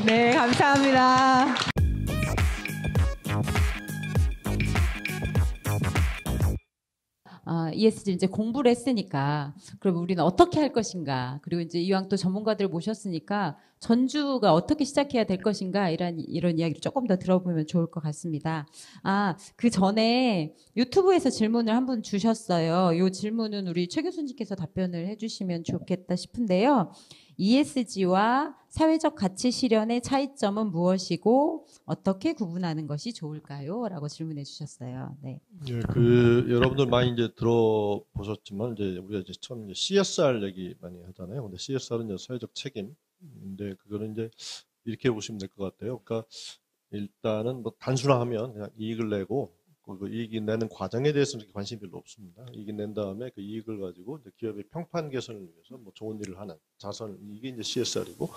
네, 감사합니다. ESG 이제 공부를 했으니까 그럼 우리는 어떻게 할 것인가, 그리고 이제 이왕 또 전문가들 모셨으니까 전주가 어떻게 시작해야 될 것인가, 이런 이야기를 조금 더 들어보면 좋을 것 같습니다. 그 전에 유튜브에서 질문을 한 분 주셨어요. 이 질문은 우리 최 교수님께서 답변을 해주시면 좋겠다 싶은데요. ESG와 사회적 가치 실현의 차이점은 무엇이고 어떻게 구분하는 것이 좋을까요? 라고 질문해 주셨어요. 네. 예, 여러분들 많이 이제 들어보셨지만, 이제 우리가 이제 처음 이제 CSR 얘기 많이 하잖아요. 근데 CSR은 이제 사회적 책임인데, 그거는 이제 이렇게 보시면 될 것 같아요. 그러니까 일단은 뭐 단순화하면 그냥 이익을 내고, 그 이익이 내는 과정에 대해서는 그렇게 관심이 별로 없습니다. 이익이 낸 다음에 그 이익을 가지고 이제 기업의 평판 개선을 위해서 뭐 좋은 일을 하는 자선, 이게 이제 CSR이고,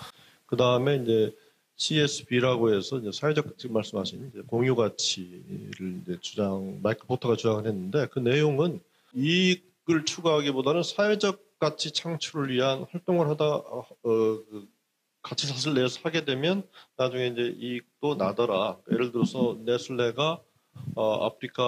그 다음에 이제 CSB라고 해서 이제 사회적, 지금 말씀하신 이제 공유 가치를 이제 마이클 포터가 주장을 했는데, 그 내용은 이익을 추구하기보다는 사회적 가치 창출을 위한 활동을 하다, 그 가치 사슬 내에서 하게 되면 나중에 이제 이익도 나더라. 예를 들어서 네슬레가 아프리카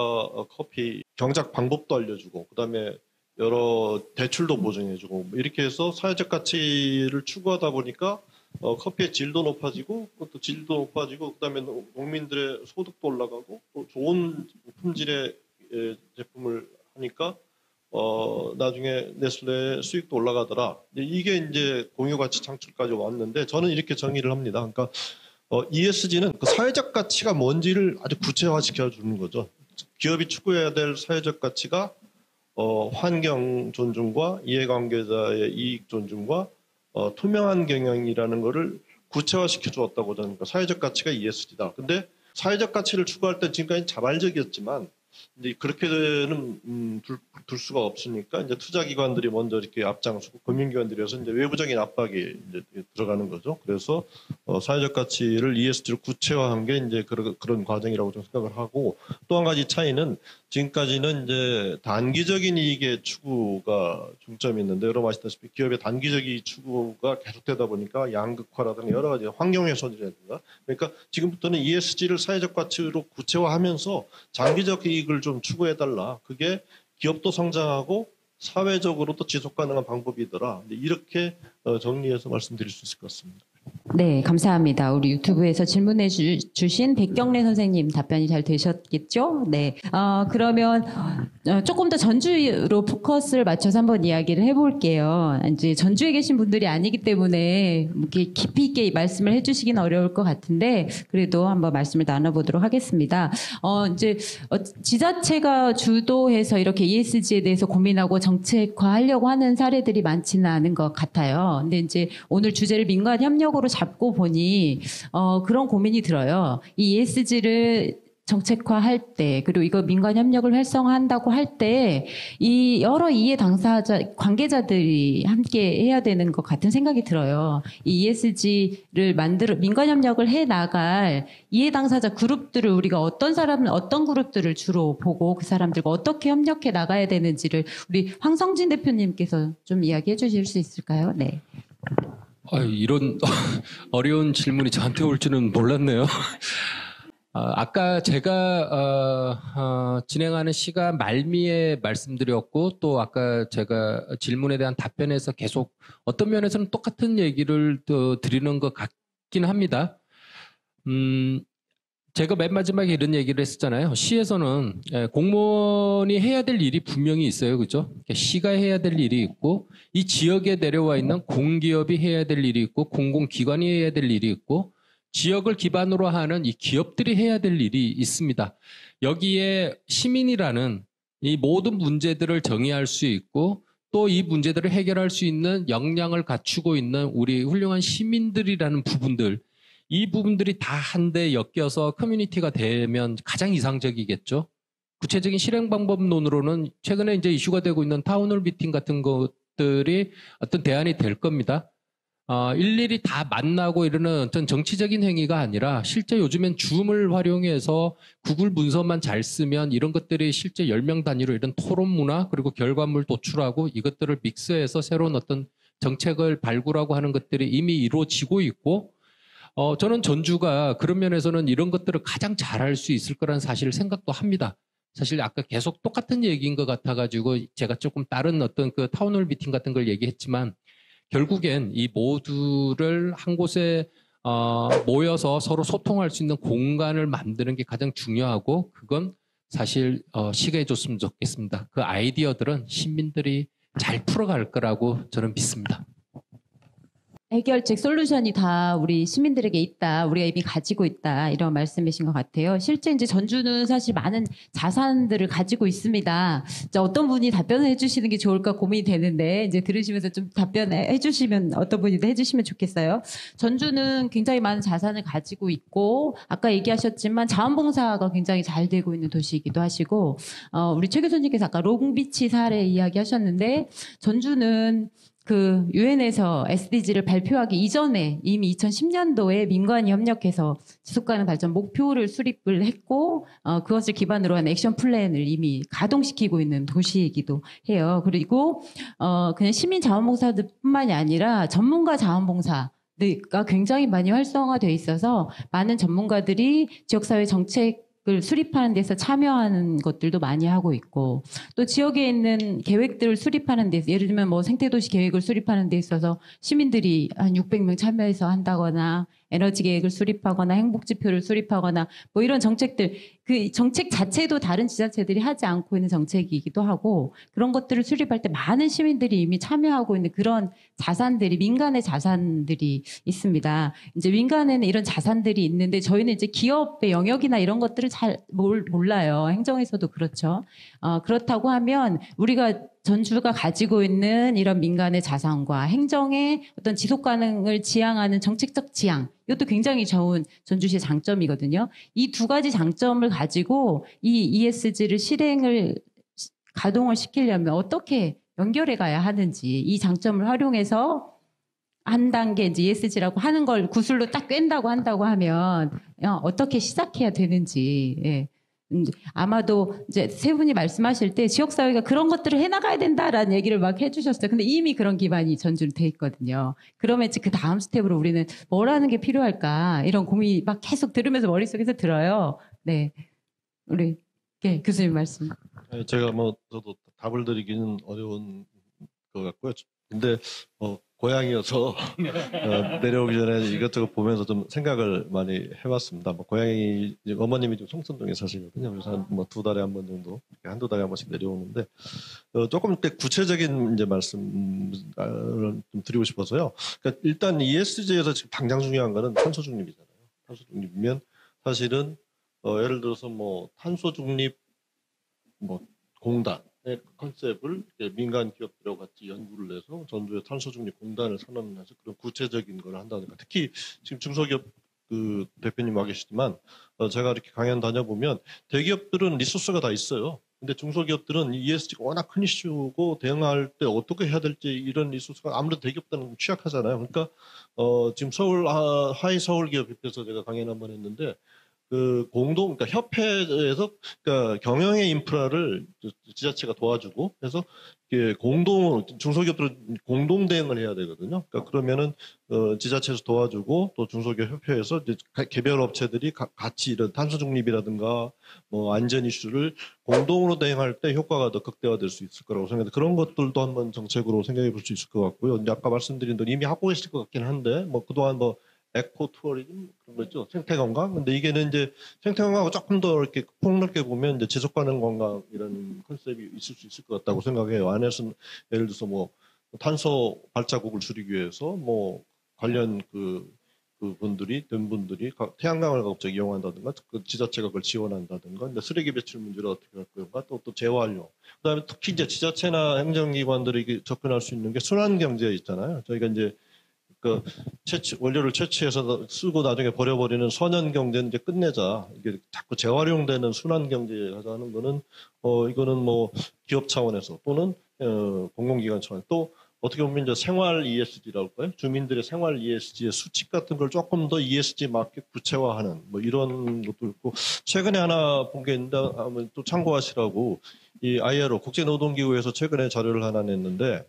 커피 경작 방법도 알려주고, 그다음에 여러 대출도 보증해주고, 뭐 이렇게 해서 사회적 가치를 추구하다 보니까 커피의 질도 높아지고, 또 질도 높아지고, 그다음에 농민들의 소득도 올라가고, 또 좋은 품질의 제품을 하니까 나중에 네슬레의 수익도 올라가더라. 이게 이제 공유 가치 창출까지 왔는데, 저는 이렇게 정의를 합니다. 그러니까 ESG는 그 사회적 가치가 뭔지를 아주 구체화시켜 주는 거죠. 기업이 추구해야 될 사회적 가치가 환경 존중과 이해관계자의 이익 존중과 투명한 경영이라는 거를 구체화시켜 주었다고 저는. 그러니까 사회적 가치가 ESG다. 근데 사회적 가치를 추구할 때 지금까지 자발적이었지만, 이제 그렇게는 둘 수가 없으니까 이제 투자기관들이 먼저 이렇게 앞장서고 금융기관들이어서 이제 외부적인 압박이 이제 들어가는 거죠. 그래서 사회적 가치를 ESG로 구체화한 게 이제 그런 과정이라고 좀 생각을 하고, 또 한 가지 차이는 지금까지는 이제 단기적인 이익의 추구가 중점이 있는데, 여러분 아시다시피 기업의 단기적인 추구가 계속되다 보니까 양극화라든가 여러 가지 환경훼손이라든가, 그러니까 지금부터는 ESG를 사회적 가치로 구체화하면서 장기적 이익을 좀 추구해달라. 그게 기업도 성장하고 사회적으로도 지속 가능한 방법이더라. 이렇게 정리해서 말씀드릴 수 있을 것 같습니다. 네, 감사합니다. 우리 유튜브에서 질문해 주신 백경래 선생님 답변이 잘 되셨겠죠? 네. 그러면 조금 더 전주로 포커스를 맞춰서 한번 이야기를 해볼게요. 이제 전주에 계신 분들이 아니기 때문에 이렇게 깊이 있게 말씀을 해주시긴 어려울 것 같은데, 그래도 한번 말씀을 나눠보도록 하겠습니다. 이제 지자체가 주도해서 이렇게 ESG에 대해서 고민하고 정책화하려고 하는 사례들이 많지는 않은 것 같아요. 근데 이제 오늘 주제를 민간 협력으로 잡고 보니 그런 고민이 들어요. 이 ESG를 정책화할 때, 그리고 이거 민간 협력을 활성화한다고 할 때 이 여러 이해 당사자 관계자들이 함께 해야 되는 것 같은 생각이 들어요. 이 ESG를 민간 협력을 해 나갈 이해 당사자 그룹들을 우리가 어떤 그룹들을 주로 보고 그 사람들과 어떻게 협력해 나가야 되는지를 우리 황성진 대표님께서 좀 이야기해 주실 수 있을까요? 네. 이런 어려운 질문이 저한테 올 줄은 몰랐네요. 아까 제가 진행하는 시간 말미에 말씀드렸고, 또 아까 제가 질문에 대한 답변에서 계속 어떤 면에서는 똑같은 얘기를 또 드리는 것 같긴 합니다. 제가 맨 마지막에 이런 얘기를 했었잖아요. 시에서는 공무원이 해야 될 일이 분명히 있어요. 그죠? 시가 해야 될 일이 있고, 이 지역에 내려와 있는 공기업이 해야 될 일이 있고, 공공기관이 해야 될 일이 있고, 지역을 기반으로 하는 이 기업들이 해야 될 일이 있습니다. 여기에 시민이라는 이 모든 문제들을 정의할 수 있고, 또 이 문제들을 해결할 수 있는 역량을 갖추고 있는 우리 훌륭한 시민들이라는 부분들, 이 부분들이 다 한데 엮여서 커뮤니티가 되면 가장 이상적이겠죠. 구체적인 실행 방법론으로는 최근에 이제 이슈가 되고 있는 타운홀 미팅 같은 것들이 어떤 대안이 될 겁니다. 일일이 다 만나고 이러는 어떤 정치적인 행위가 아니라 실제 요즘엔 줌을 활용해서 구글 문서만 잘 쓰면 이런 것들이 실제 10명 단위로 이런 토론 문화, 그리고 결과물 도출하고 이것들을 믹스해서 새로운 어떤 정책을 발굴하고 하는 것들이 이미 이루어지고 있고, 저는 전주가 그런 면에서는 이런 것들을 가장 잘할 수 있을 거라는 사실을 생각도 합니다. 사실 아까 계속 똑같은 얘기인 것 같아가지고 제가 조금 다른 어떤 그 타운홀 미팅 같은 걸 얘기했지만 결국엔 이 모두를 한 곳에 모여서 서로 소통할 수 있는 공간을 만드는 게 가장 중요하고 그건 사실 시가해 줬으면 좋겠습니다. 그 아이디어들은 시민들이 잘 풀어갈 거라고 저는 믿습니다. 해결책, 솔루션이 다 우리 시민들에게 있다. 우리가 이미 가지고 있다. 이런 말씀이신 것 같아요. 실제 이제 전주는 사실 많은 자산들을 가지고 있습니다. 자, 어떤 분이 답변을 해주시는 게 좋을까 고민이 되는데 이제 들으시면서 좀 답변해 주시면 어떤 분이 해주시면 좋겠어요. 전주는 굉장히 많은 자산을 가지고 있고 아까 얘기하셨지만 자원봉사가 굉장히 잘 되고 있는 도시이기도 하시고 우리 최 교수님께서 아까 롱비치 사례 이야기하셨는데 전주는 그 유엔에서 SDG를 발표하기 이전에 이미 2010년도에 민관이 협력해서 지속가능 발전 목표를 수립을 했고 그것을 기반으로 한 액션 플랜을 이미 가동시키고 있는 도시이기도 해요. 그리고 그냥 시민 자원봉사들뿐만이 아니라 전문가 자원봉사 가 굉장히 많이 활성화되어 있어서 많은 전문가들이 지역사회 정책을 수립하는 데서 참여하는 것들도 많이 하고 있고 또 지역에 있는 계획들을 수립하는 데서 예를 들면 뭐 생태도시 계획을 수립하는 데 있어서 시민들이 한 600명 참여해서 한다거나 에너지 계획을 수립하거나 행복지표를 수립하거나 뭐 이런 정책들 그 정책 자체도 다른 지자체들이 하지 않고 있는 정책이기도 하고 그런 것들을 수립할 때 많은 시민들이 이미 참여하고 있는 그런 자산들이 민간의 자산들이 있습니다. 이제 민간에는 이런 자산들이 있는데 저희는 이제 기업의 영역이나 이런 것들을 잘 몰라요. 행정에서도 그렇죠. 그렇다고 하면 우리가 전주가 가지고 있는 이런 민간의 자산과 행정의 어떤 지속 가능을 지향하는 정책적 지향, 이것도 굉장히 좋은 전주시의 장점이거든요. 이 두 가지 장점을 가지고 이 ESG를 가동을 시키려면 어떻게 연결해 가야 하는지 이 장점을 활용해서 한 단계 이제 ESG라고 하는 걸 구슬로 딱 꿰다고 한다고 하면 어떻게 시작해야 되는지. 예. 아마도 이제 세 분이 말씀하실 때 지역사회가 그런 것들을 해나가야 된다라는 얘기를 막 해주셨어요. 근데 이미 그런 기반이 전주는 돼 있거든요. 그러면 이제 그 다음 스텝으로 우리는 뭘 하는 게 필요할까 이런 고민이 막 계속 들으면서 머릿속에서 들어요. 네, 우리 교수님 말씀. 제가 뭐 저도 답을 드리기는 어려운 것 같고요. 근데 고향이어서 내려오기 전에 이것저것 보면서 좀 생각을 많이 해봤습니다. 뭐 고향이 어머님이 좀 성천동에 사시거든요. 그래서 한 두 달에 한 번 정도, 한두 달에 한 번씩 내려오는데 조금 구체적인 이제 말씀을 좀 드리고 싶어서요. 그러니까 일단 ESG에서 지금 당장 중요한 거는 탄소 중립이잖아요. 탄소 중립이면 사실은 예를 들어서 뭐 탄소 중립 뭐 공단 컨셉을 민간 기업들하고 같이 연구를 해서 전주의 탄소 중립 공단을 선언해서 그런 구체적인 걸 한다든가 특히 지금 중소기업 그 대표님 와 계시지만 제가 이렇게 강연 다녀보면 대기업들은 리소스가 다 있어요. 근데 중소기업들은 ESG가 워낙 큰 이슈고 대응할 때 어떻게 해야 될지 이런 리소스가 아무래도 대기업들은 취약하잖아요. 그러니까 지금 서울 하이 서울 기업협회에서 제가 강연 한번 했는데 그 그러니까 협회에서 그러니까 경영의 인프라를 지자체가 도와주고 그래서 중소기업들은 공동 대응을 해야 되거든요. 그러니까 그러면은 지자체에서 도와주고 또 중소기업 협회에서 이제 개별 업체들이 같이 이런 탄소 중립이라든가 뭐 안전 이슈를 공동으로 대응할 때 효과가 더 극대화될 수 있을 거라고 생각해요. 그런 것들도 한번 정책으로 생각해 볼 수 있을 것 같고요. 이제 아까 말씀드린 대로 이미 하고 계실 것 같긴 한데 뭐 그동안 뭐 에코 투어리즘 그런 거 있죠. 생태 관광. 근데 이게는 이제 생태 관광하고 조금 더 이렇게 폭넓게 보면 이제 지속 가능 관광이라는 컨셉이 있을 수 있을 것 같다고 생각해요. 안에서는 예를 들어서 뭐 탄소 발자국을 줄이기 위해서 뭐 관련 그 분들이 태양광을 갑자기 이용한다든가 그 지자체가 그걸 지원한다든가 근데 쓰레기 배출 문제를 어떻게 할 건가 또 재활용. 그다음에 특히 이제 지자체나 행정기관들이 접근할 수 있는 게 순환 경제 있잖아요. 저희가 이제 그 원료를 채취해서 쓰고 나중에 버려버리는 선연 경제는 이제 끝내자. 이게 자꾸 재활용되는 순환 경제 하자는 거는 이거는 뭐 기업 차원에서 또는 공공기관 차원 또 어떻게 보면 이제 생활 ESG라고 할까요? 주민들의 생활 ESG의 수칙 같은 걸 조금 더 ESG 맞게 구체화하는 뭐 이런 것도 있고 최근에 하나 본 게 있는데 또 참고하시라고 이 ILO 국제노동기구에서 최근에 자료를 하나 냈는데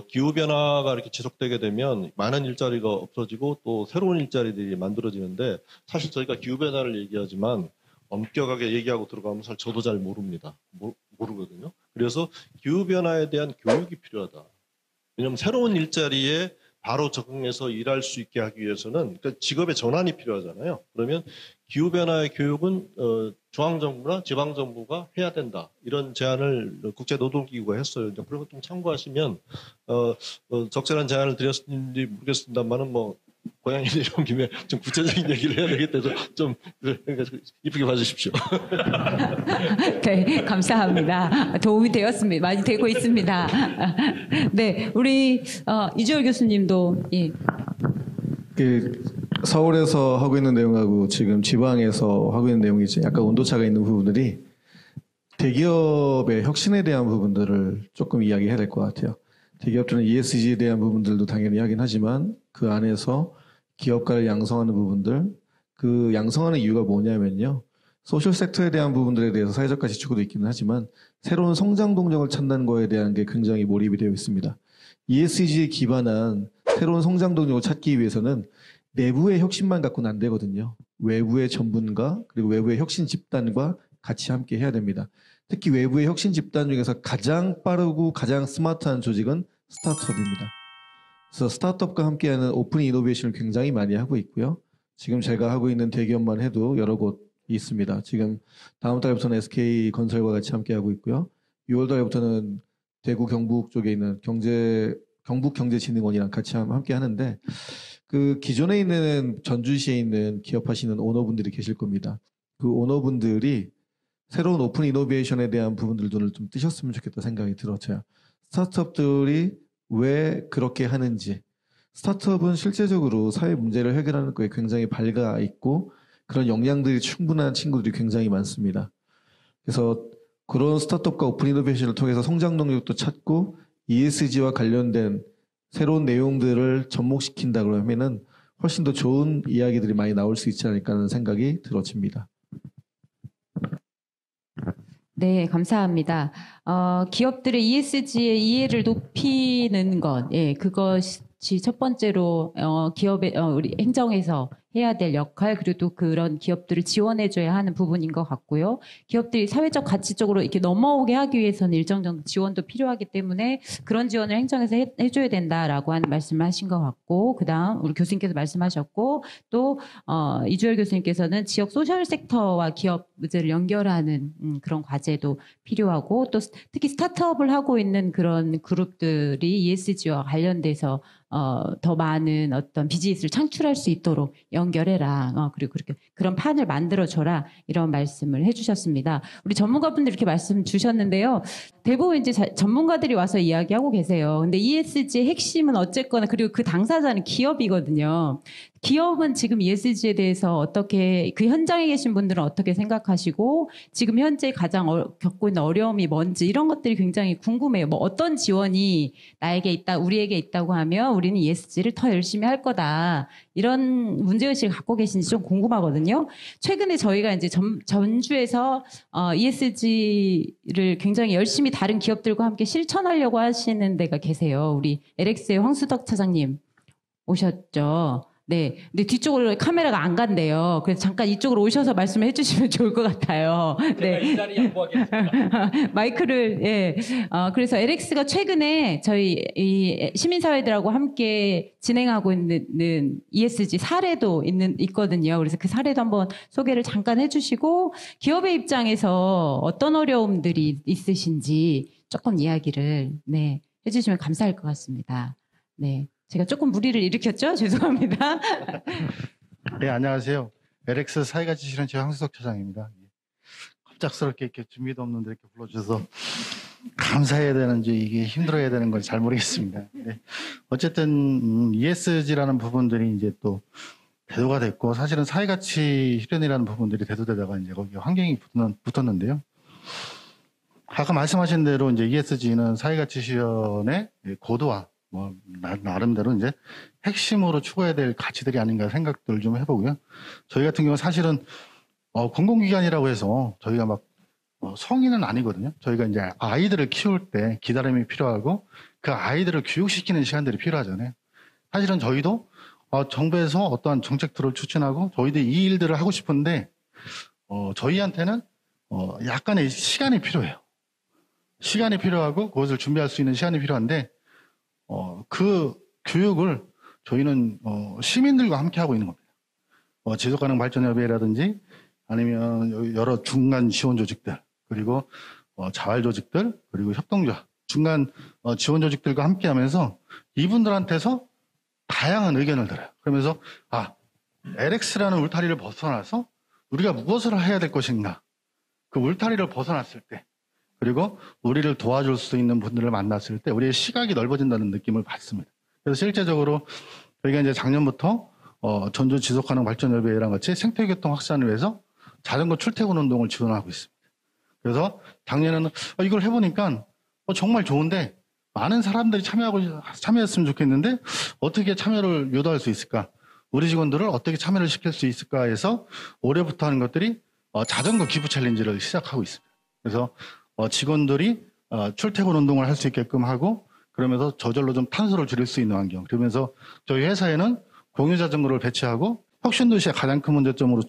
기후 변화가 이렇게 지속되게 되면 많은 일자리가 없어지고 또 새로운 일자리들이 만들어지는데 사실 저희가 기후 변화를 얘기하지만 엄격하게 얘기하고 들어가면 사실 저도 잘 모릅니다. 모르거든요. 그래서 기후 변화에 대한 교육이 필요하다. 왜냐하면 새로운 일자리에 바로 적응해서 일할 수 있게 하기 위해서는 그러니까 직업의 전환이 필요하잖아요. 그러면 기후 변화의 교육은 중앙정부나 지방정부가 해야 된다. 이런 제안을 국제노동기구가 했어요. 그런 것 좀 참고하시면 적절한 제안을 드렸는지 모르겠습니다만은 뭐 고향이 내려온 김에 좀 구체적인 얘기를 해야 되기 때문에 좀 이쁘게 봐주십시오. 네, 감사합니다. 도움이 되었습니다. 많이 되고 있습니다. 네, 우리 이주열 교수님도 예. 서울에서 하고 있는 내용하고 지금 지방에서 하고 있는 내용이 약간 온도차가 있는 부분들이 대기업의 혁신에 대한 부분들을 조금 이야기해야 될 것 같아요. 대기업들은 ESG에 대한 부분들도 당연히 하긴 하지만 그 안에서 기업가를 양성하는 부분들, 그 양성하는 이유가 뭐냐면요. 소셜 섹터에 대한 부분들에 대해서 사회적 가치 추구도 있기는 하지만 새로운 성장 동력을 찾는 거에 대한 게 굉장히 몰입이 되어 있습니다. ESG에 기반한 새로운 성장 동력을 찾기 위해서는 내부의 혁신만 갖고는 안 되거든요. 외부의 전문가 그리고 외부의 혁신 집단과 같이 함께 해야 됩니다. 특히 외부의 혁신 집단 중에서 가장 빠르고 가장 스마트한 조직은 스타트업입니다. 그래서 스타트업과 함께하는 오픈 이노베이션을 굉장히 많이 하고 있고요. 지금 제가 하고 있는 대기업만 해도 여러 곳 있습니다. 지금 다음 달부터는 SK건설과 같이 함께하고 있고요. 6월 달부터는 대구 경북 쪽에 있는 경북경제진흥원이랑 같이 함께 하는데 그 기존에 있는 전주시에 있는 기업하시는 오너분들이 계실 겁니다. 그 오너분들이 새로운 오픈 이노베이션에 대한 부분들도 눈을 좀 뜨셨으면 좋겠다 생각이 들었어요. 스타트업들이 왜 그렇게 하는지, 스타트업은 실제적으로 사회 문제를 해결하는 거에 굉장히 밝아 있고 그런 역량들이 충분한 친구들이 굉장히 많습니다. 그래서 그런 스타트업과 오픈 이노베이션을 통해서 성장 동력도 찾고 ESG와 관련된 새로운 내용들을 접목시킨다 그러면은 훨씬 더 좋은 이야기들이 많이 나올 수 있지 않을까 하는 생각이 들어집니다. 네, 감사합니다. 기업들의 ESG의 이해를 높이는 것, 예, 그것이 첫 번째로 기업의 우리 행정에서 해야 될 역할 그리고 또 그런 기업들을 지원해줘야 하는 부분인 것 같고요. 기업들이 사회적 가치 쪽으로 이렇게 넘어오게 하기 위해서는 일정 정도 지원도 필요하기 때문에 그런 지원을 행정에서 해줘야 된다라고 하는 말씀을 하신 것 같고, 그다음 우리 교수님께서 말씀하셨고 또 이주열 교수님께서는 지역 소셜 섹터와 기업 문제를 연결하는 그런 과제도 필요하고 또 특히 스타트업을 하고 있는 그런 그룹들이 ESG와 관련돼서 더 많은 어떤 비즈니스를 창출할 수 있도록 연결해라. 그리고 그런 판을 만들어줘라. 이런 말씀을 해주셨습니다. 우리 전문가분들 이렇게 말씀 주셨는데요. 대부분 이제 전문가들이 와서 이야기하고 계세요. 근데 ESG의 핵심은 어쨌거나 그리고 그 당사자는 기업이거든요. 기업은 지금 ESG에 대해서 어떻게 그 현장에 계신 분들은 어떻게 생각하시고 지금 현재 가장 겪고 있는 어려움이 뭔지 이런 것들이 굉장히 궁금해요. 뭐 어떤 지원이 나에게 있다, 우리에게 있다고 하면 우리는 ESG를 더 열심히 할 거다. 이런 문제의식을 갖고 계신지 좀 궁금하거든요. 최근에 저희가 이제 전주에서 ESG를 굉장히 열심히 다른 기업들과 함께 실천하려고 하시는 데가 계세요. 우리 LX의 황수덕 차장님 오셨죠. 네. 근데 뒤쪽으로 카메라가 안 간대요. 그래서 잠깐 이쪽으로 오셔서 말씀을 해주시면 좋을 것 같아요. 네. 이 자리 양보하겠습니다. 마이크를, 예. 그래서 LX가 최근에 저희 이 시민사회들하고 함께 진행하고 있는 ESG 사례도 있거든요. 그래서 그 사례도 한번 소개를 잠깐 해주시고 기업의 입장에서 어떤 어려움들이 있으신지 조금 이야기를, 네, 해주시면 감사할 것 같습니다. 네. 제가 조금 무리를 일으켰죠? 죄송합니다. 네, 안녕하세요. LX 사회가치 실현체 황수석 차장입니다. 갑작스럽게 이렇게 준비도 없는데 이렇게 불러주셔서 감사해야 되는지 이게 힘들어야 되는 건지 잘 모르겠습니다. 네. 어쨌든 ESG라는 부분들이 이제 또 대두가 됐고 사실은 사회가치 실현이라는 부분들이 대두되다가 이제 거기 환경이 붙었는데요. 아까 말씀하신 대로 이제 ESG는 사회가치 실현의 고도화 나름대로 이제 핵심으로 추구해야 될 가치들이 아닌가 생각들을 좀 해보고요. 저희 같은 경우는 사실은 공공기관이라고 해서 저희가 막 성인은 아니거든요. 저희가 이제 아이들을 키울 때 기다림이 필요하고 그 아이들을 교육시키는 시간들이 필요하잖아요. 사실은 저희도 정부에서 어떠한 정책들을 추진하고 저희들이 이 일들을 하고 싶은데 저희한테는 약간의 시간이 필요해요. 시간이 필요하고 그것을 준비할 수 있는 시간이 필요한데 그 교육을 저희는 시민들과 함께 하고 있는 겁니다. 지속가능 발전협의회라든지 아니면 여러 중간 지원 조직들 그리고 자활 조직들 그리고 협동조합 중간 지원 조직들과 함께 하면서 이분들한테서 다양한 의견을 들어요. 그러면서 LX라는 울타리를 벗어나서 우리가 무엇을 해야 될 것인가 그 울타리를 벗어났을 때 그리고 우리를 도와줄 수 있는 분들을 만났을 때 우리의 시각이 넓어진다는 느낌을 받습니다. 그래서 실제적으로 저희가 이제 작년부터 전주 지속가능 발전협의회랑 같이 생태교통 확산을 위해서 자전거 출퇴근 운동을 지원하고 있습니다. 그래서 작년에는 이걸 해보니까 정말 좋은데 많은 사람들이 참여했으면 좋겠는데 어떻게 참여를 유도할 수 있을까? 우리 직원들을 어떻게 참여를 시킬 수 있을까 해서 올해부터 하는 것들이 자전거 기부 챌린지를 시작하고 있습니다. 그래서 직원들이 출퇴근 운동을 할 수 있게끔 하고 그러면서 저절로 좀 탄소를 줄일 수 있는 환경. 그러면서 저희 회사에는 공유 자전거를 배치하고 혁신도시의 가장 큰 문제점으로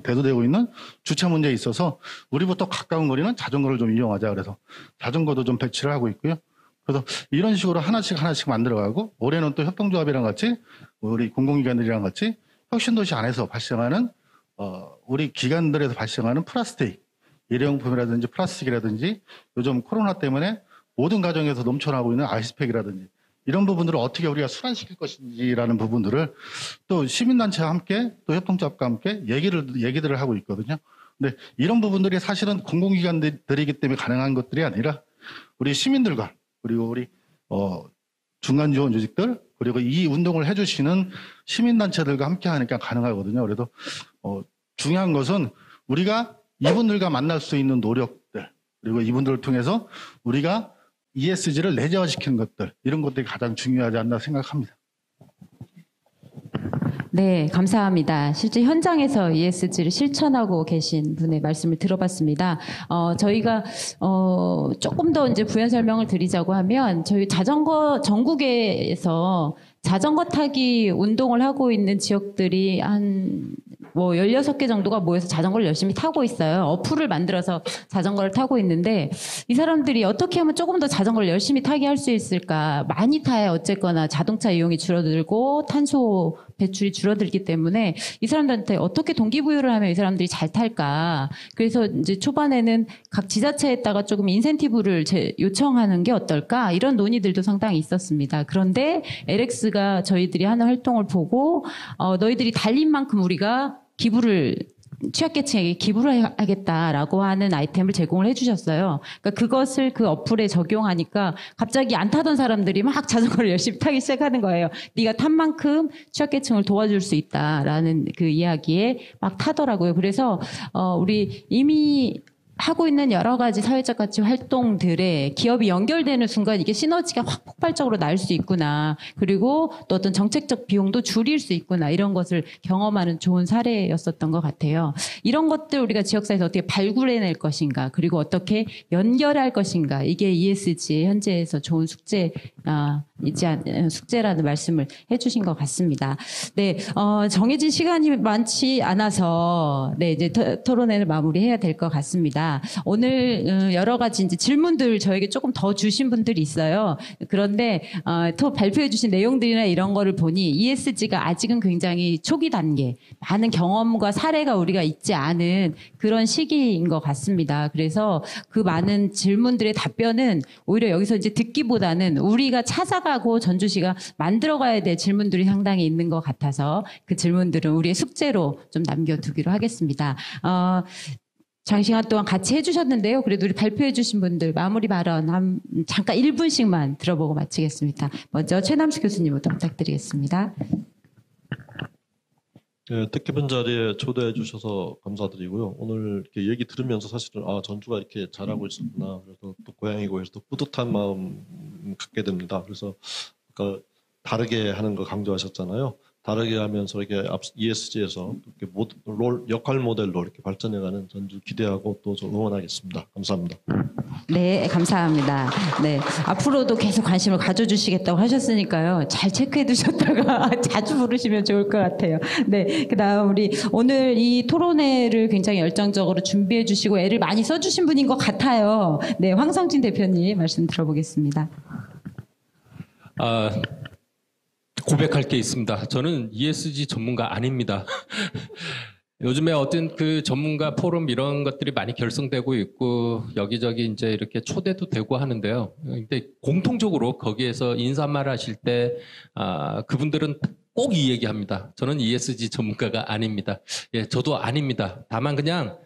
대두되고 있는 주차 문제에 있어서 우리부터 가까운 거리는 자전거를 좀 이용하자 그래서 자전거도 좀 배치를 하고 있고요. 그래서 이런 식으로 하나씩 만들어가고 올해는 또 협동조합이랑 같이 우리 공공기관들이랑 같이 혁신도시 안에서 발생하는 우리 기관들에서 발생하는 플라스틱 일회용품이라든지 플라스틱이라든지 요즘 코로나 때문에 모든 가정에서 넘쳐나고 있는 아이스팩이라든지 이런 부분들을 어떻게 우리가 수반시킬 것인지라는 부분들을 또 시민단체와 함께 또 협동조합과 함께 얘기들을 하고 있거든요. 근데 이런 부분들이 사실은 공공기관들이기 때문에 가능한 것들이 아니라 우리 시민들과 그리고 우리 중간 지원 조직들 그리고 이 운동을 해주시는 시민단체들과 함께 하니까 가능하거든요. 그래서 중요한 것은 우리가 이분들과 만날 수 있는 노력들 그리고 이분들을 통해서 우리가 ESG를 내재화시키는 것들 이런 것들이 가장 중요하지 않나 생각합니다. 네, 감사합니다. 실제 현장에서 ESG를 실천하고 계신 분의 말씀을 들어봤습니다. 저희가 조금 더 이제 부연 설명을 드리자고 하면 저희 전국에서 자전거 타기 운동을 하고 있는 지역들이 한 16개 정도가 모여서 자전거를 열심히 타고 있어요. 어플을 만들어서 자전거를 타고 있는데 이 사람들이 어떻게 하면 조금 더 자전거를 열심히 타게 할 수 있을까? 많이 타야 어쨌거나 자동차 이용이 줄어들고 탄소 배출이 줄어들기 때문에 이 사람들한테 어떻게 동기부여를 하면 이 사람들이 잘 탈까? 그래서 이제 초반에는 각 지자체에다가 조금 인센티브를 요청하는 게 어떨까? 이런 논의들도 상당히 있었습니다. 그런데 LX가 저희들이 하는 활동을 보고 너희들이 달린 만큼 우리가 취약계층에게 기부를 하겠다라고 하는 아이템을 제공을 해주셨어요. 그러니까 그것을 그 어플에 적용하니까 갑자기 안 타던 사람들이 막 자전거를 열심히 타기 시작하는 거예요. 네가 탄 만큼 취약계층을 도와줄 수 있다라는 그 이야기에 막 타더라고요. 그래서 우리 이미 하고 있는 여러 가지 사회적 가치 활동들에 기업이 연결되는 순간 이게 시너지가 확 폭발적으로 날 수 있구나. 그리고 또 어떤 정책적 비용도 줄일 수 있구나. 이런 것을 경험하는 좋은 사례였었던 것 같아요. 이런 것들 우리가 지역사회에서 어떻게 발굴해낼 것인가. 그리고 어떻게 연결할 것인가. 이게 ESG의 현재에서 좋은 숙제라는 말씀을 해주신 것 같습니다. 네, 정해진 시간이 많지 않아서 네, 이제 토론회를 마무리해야 될 것 같습니다. 오늘 여러 가지 이제 질문들 저에게 조금 더 주신 분들이 있어요. 그런데 또 발표해 주신 내용들이나 이런 거를 보니 ESG가 아직은 굉장히 초기 단계, 많은 경험과 사례가 우리가 있지 않은 그런 시기인 것 같습니다. 그래서 그 많은 질문들의 답변은 오히려 여기서 이제 듣기보다는 우리가 찾아가고 전주시가 만들어가야 될 질문들이 상당히 있는 것 같아서 그 질문들은 우리의 숙제로 좀 남겨두기로 하겠습니다. 장시간 동안 같이 해주셨는데요. 그래도 우리 발표해주신 분들 마무리 발언 잠깐 1분씩만 들어보고 마치겠습니다. 먼저 최남수 교수님부터 부탁드리겠습니다. 네, 뜻깊은 자리에 초대해 주셔서 감사드리고요. 오늘 이렇게 얘기 들으면서 사실은 전주가 이렇게 잘하고 있었구나. 그래서 또 고향이고 해서 또 뿌듯한 마음 갖게 됩니다. 그래서 아까 다르게 하는 거 강조하셨잖아요. 다르게 하면서 이렇게 ESG에서 이렇게 역할 모델로 이렇게 발전해가는 전주 기대하고 또 응원하겠습니다. 감사합니다. 네, 감사합니다. 네, 앞으로도 계속 관심을 가져주시겠다고 하셨으니까요. 잘 체크해 두셨다가 자주 부르시면 좋을 것 같아요. 네, 그다음 우리 오늘 이 토론회를 굉장히 열정적으로 준비해 주시고 애를 많이 써주신 분인 것 같아요. 네, 황성진 대표님 말씀 들어보겠습니다. 고백할 게 있습니다. 저는 ESG 전문가 아닙니다. 요즘에 어떤 그 전문가 포럼 이런 것들이 많이 결성되고 있고 여기저기 이제 이렇게 초대도 되고 하는데요. 근데 공통적으로 거기에서 인사말 하실 때 그분들은 꼭 이 얘기합니다. 저는 ESG 전문가가 아닙니다. 예, 저도 아닙니다. 다만 그냥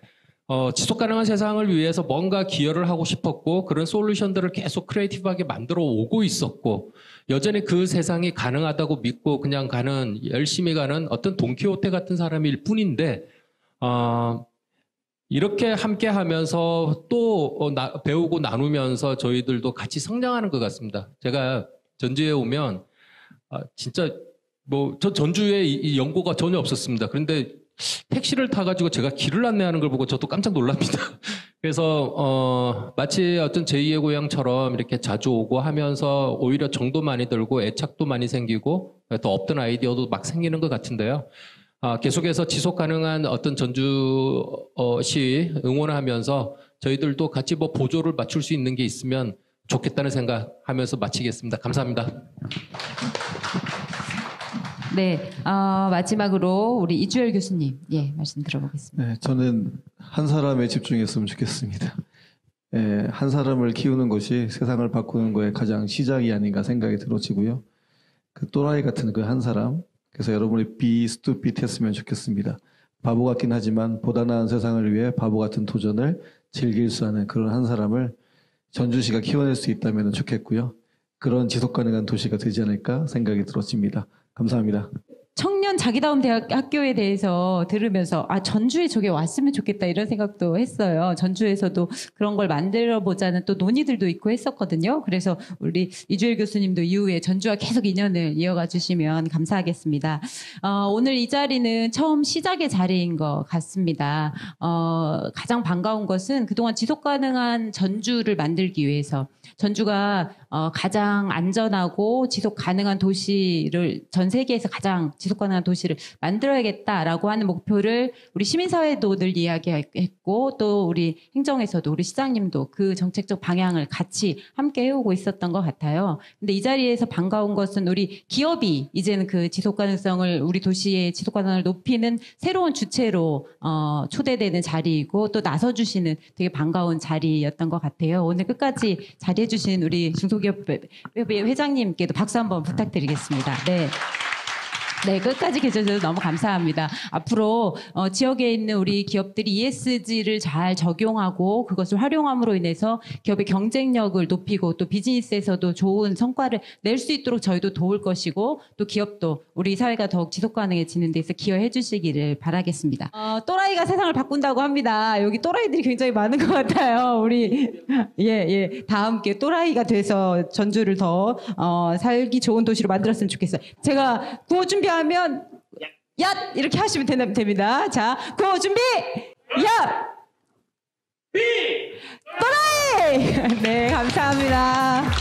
지속 가능한 세상을 위해서 뭔가 기여를 하고 싶었고 그런 솔루션들을 계속 크리에이티브하게 만들어 오고 있었고 여전히 그 세상이 가능하다고 믿고 그냥 가는 열심히 가는 어떤 돈키호테 같은 사람일 뿐인데 이렇게 함께 하면서 또 배우고 나누면서 저희들도 같이 성장하는 것 같습니다. 제가 전주에 오면 진짜 저 전주에 이 연고가 전혀 없었습니다. 그런데 택시를 타가지고 제가 길을 안내하는 걸 보고 저도 깜짝 놀랍니다. 그래서 마치 어떤 제2의 고향처럼 이렇게 자주 오고 하면서 오히려 정도 많이 들고 애착도 많이 생기고 또 없던 아이디어도 막 생기는 것 같은데요. 계속해서 지속 가능한 어떤 전주시 응원을 하면서 저희들도 같이 보조를 맞출 수 있는 게 있으면 좋겠다는 생각하면서 마치겠습니다. 감사합니다. 네, 마지막으로 우리 이주열 교수님, 예, 말씀 들어보겠습니다. 네, 저는 한 사람에 집중했으면 좋겠습니다. 예, 한 사람을 키우는 것이 세상을 바꾸는 거에 가장 시작이 아닌가 생각이 들어지고요. 그 또라이 같은 그 한 사람, 그래서 여러분이 be stupid 했으면 좋겠습니다. 바보 같긴 하지만 보다 나은 세상을 위해 바보 같은 도전을 즐길 수 있는 그런 한 사람을 전주시가 키워낼 수 있다면 좋겠고요. 그런 지속 가능한 도시가 되지 않을까 생각이 들어집니다. 감사합니다. 청년 자기다움 학교에 대해서 들으면서 전주에 저게 왔으면 좋겠다 이런 생각도 했어요. 전주에서도 그런 걸 만들어 보자는 또 논의들도 있고 했었거든요. 그래서 우리 이주일 교수님도 이후에 전주와 계속 인연을 이어가 주시면 감사하겠습니다. 오늘 이 자리는 처음 시작의 자리인 것 같습니다. 가장 반가운 것은 그동안 지속 가능한 전주를 만들기 위해서 전주가 가장 안전하고 지속 가능한 도시를 전 세계에서 가장 지속 가능한 도시를 만들어야겠다라고 하는 목표를 우리 시민사회도 늘 이야기했고 또 우리 행정에서도 우리 시장님도 그 정책적 방향을 같이 함께 해오고 있었던 것 같아요. 근데 이 자리에서 반가운 것은 우리 기업이 이제는 그 지속 가능성을 우리 도시의 지속 가능성을 높이는 새로운 주체로 초대되는 자리이고 또 나서주시는 되게 반가운 자리였던 것 같아요. 오늘 끝까지 자리해주신 우리 중소기업 회장님께도 박수 한번 부탁드리겠습니다. 네. 네, 끝까지 계셔주셔서 너무 감사합니다. 앞으로 지역에 있는 우리 기업들이 ESG를 잘 적용하고 그것을 활용함으로 인해서 기업의 경쟁력을 높이고 또 비즈니스에서도 좋은 성과를 낼 수 있도록 저희도 도울 것이고 또 기업도 우리 사회가 더욱 지속 가능해지는 데서 기여해 주시기를 바라겠습니다. 또라이가 세상을 바꾼다고 합니다. 여기 또라이들이 굉장히 많은 것 같아요. 우리 다 함께 또라이가 돼서 전주를 더 살기 좋은 도시로 만들었으면 좋겠어요. 제가 구호 준비하면 야 이렇게 하시면 됩니다. 자, 구호 준비 야 또라이. 네, 감사합니다.